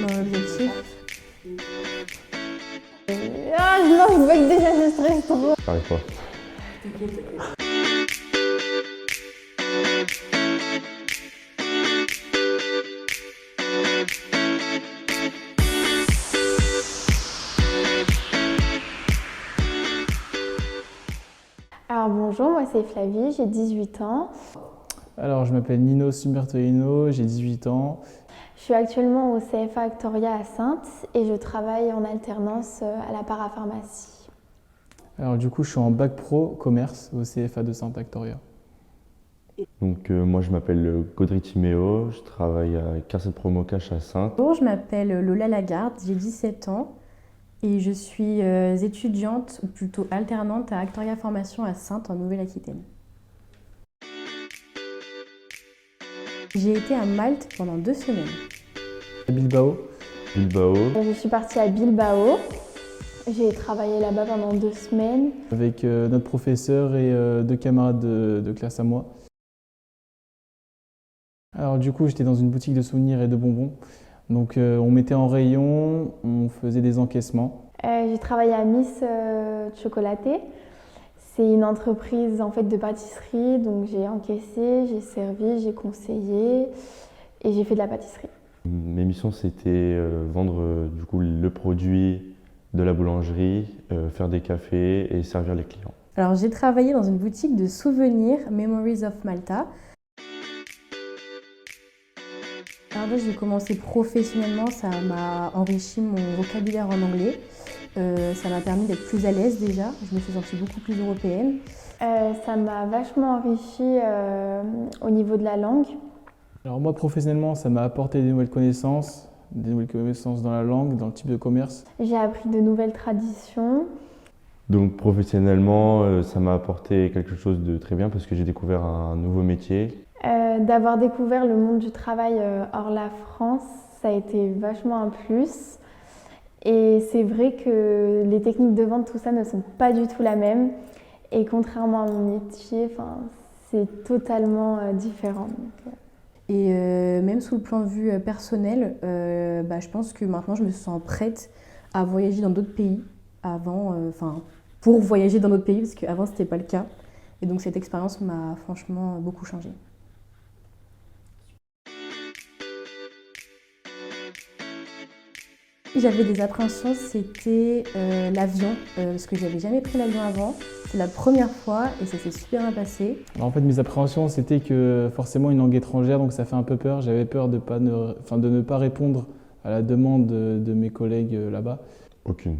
Mon objectif, Ah non, je vois que déjà je stresse trop. J'arrive pas. Alors bonjour, moi c'est Flavie, j'ai 18 ans. Alors, je m'appelle Nino Sumbertolino, j'ai 18 ans. Je suis actuellement au CFA Actoria à Saintes et je travaille en alternance à la parapharmacie. Alors, du coup, je suis en bac pro commerce au CFA de Saint Actoria. Donc moi je m'appelle Gaudry Timéo, je travaille à Carset Promo Cash à Saintes. bonjour, je m'appelle Lola Lagarde, j'ai 17 ans et je suis étudiante, ou plutôt alternante à Actoria Formation à Saintes en Nouvelle-Aquitaine. J'ai été à Malte pendant 2 semaines. À Bilbao. Bilbao, Je suis partie à Bilbao. J'ai travaillé là-bas pendant 2 semaines. Avec notre professeur et 2 camarades de classe à moi. Alors, du coup, j'étais dans une boutique de souvenirs et de bonbons. Donc, on mettait en rayon, on faisait des encaissements. J'ai travaillé à Miss Chocolatée. C'est une entreprise en fait de pâtisserie, donc j'ai encaissé, j'ai servi, j'ai conseillé et j'ai fait de la pâtisserie. mes missions c'était vendre du coup le produit de la boulangerie, faire des cafés et servir les clients. Alors j'ai travaillé dans une boutique de souvenirs, Memories of Malta. Alors là, j'ai commencé professionnellement, ça m'a enrichi mon vocabulaire en anglais. Ça m'a permis d'être plus à l'aise déjà, je me suis sentie beaucoup plus européenne. Ça m'a vachement enrichi au niveau de la langue. Alors, moi, professionnellement, ça m'a apporté des nouvelles connaissances dans la langue, dans le type de commerce. J'ai appris de nouvelles traditions. Donc professionnellement ça m'a apporté quelque chose de très bien parce que j'ai découvert un nouveau métier. D'avoir découvert le monde du travail hors la France, ça a été vachement un plus. Et c'est vrai que les techniques de vente, tout ça ne sont pas du tout la même. Et contrairement à mon métier, c'est totalement différent. Et même sous le plan de vue personnel, je pense que maintenant je me sens prête à voyager dans d'autres pays. Pour voyager dans d'autres pays, parce qu'avant c'était pas le cas. Et donc cette expérience m'a franchement beaucoup changé. J'avais des appréhensions, c'était l'avion, parce que j'avais jamais pris l'avion avant. C'est la première fois et ça s'est super bien passé. Alors, en fait, mes appréhensions, c'était que forcément une langue étrangère, donc ça fait un peu peur. J'avais peur de ne pas répondre à la demande de mes collègues là-bas. Aucune.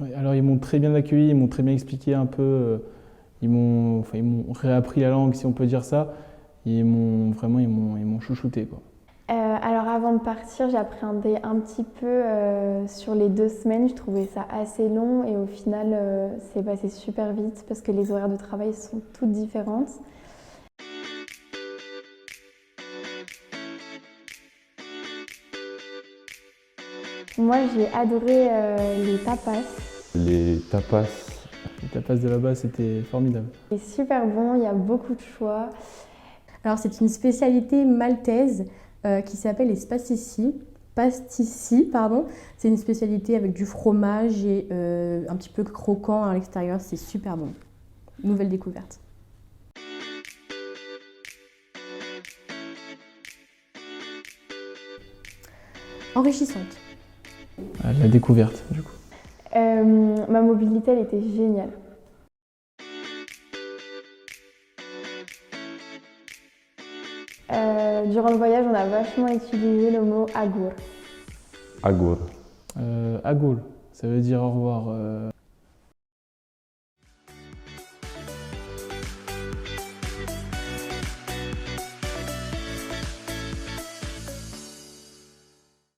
Ouais, alors, ils m'ont très bien accueilli, ils m'ont très bien expliqué un peu. Ils m'ont réappris la langue, si on peut dire ça. Ils m'ont chouchouté, quoi. Alors avant de partir, j'appréhendais un petit peu sur les 2 semaines. Je trouvais ça assez long et au final, c'est passé super vite parce que les horaires de travail sont toutes différentes. Moi, j'ai adoré les tapas. Les tapas, Les tapas de là-bas, c'était formidable. C'est super bon, il y a beaucoup de choix. Alors c'est une spécialité maltaise qui s'appelle les pasticci, pardon. C'est une spécialité avec du fromage et un petit peu croquant à l'extérieur, c'est super bon. Nouvelle découverte. Enrichissante. La découverte, du coup. Ma mobilité, elle était géniale. Durant le voyage, on a vachement utilisé le mot agour. agour. Agoul, ça veut dire au revoir.